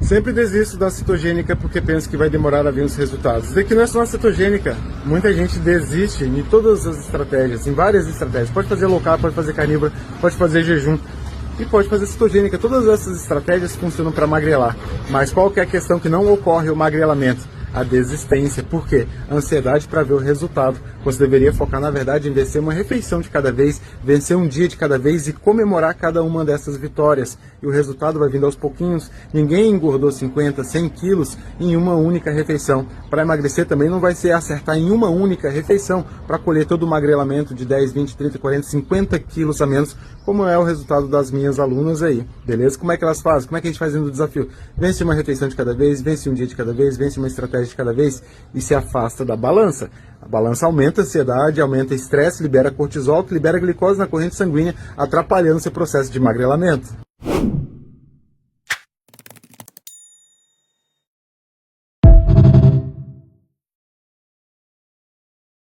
Sempre desisto da cetogênica porque penso que vai demorar a vir os resultados. Isso daqui não é só uma cetogênica. Muita gente desiste em todas as estratégias, em várias estratégias. Pode fazer low carb, pode fazer carnívoro, pode fazer jejum e pode fazer cetogênica. Todas essas estratégias funcionam para magrelar. Mas qual que é a questão que não ocorre o magrelamento? A desistência. Por quê? A ansiedade para ver o resultado. Você deveria focar, na verdade, em vencer uma refeição de cada vez, vencer um dia de cada vez e comemorar cada uma dessas vitórias. E o resultado vai vindo aos pouquinhos. Ninguém engordou 50, 100 quilos em uma única refeição. Para emagrecer também não vai ser acertar em uma única refeição para colher todo o magrelamento de 10, 20, 30, 40, 50 quilos a menos, como é o resultado das minhas alunas aí. Beleza? Como é que elas fazem? Como é que a gente faz no desafio? Vence uma refeição de cada vez, vence um dia de cada vez, vence uma estratégia de cada vez e se afasta da balança. A balança aumenta a ansiedade, aumenta o estresse, libera cortisol, que libera glicose na corrente sanguínea, atrapalhando seu processo de emagrelamento.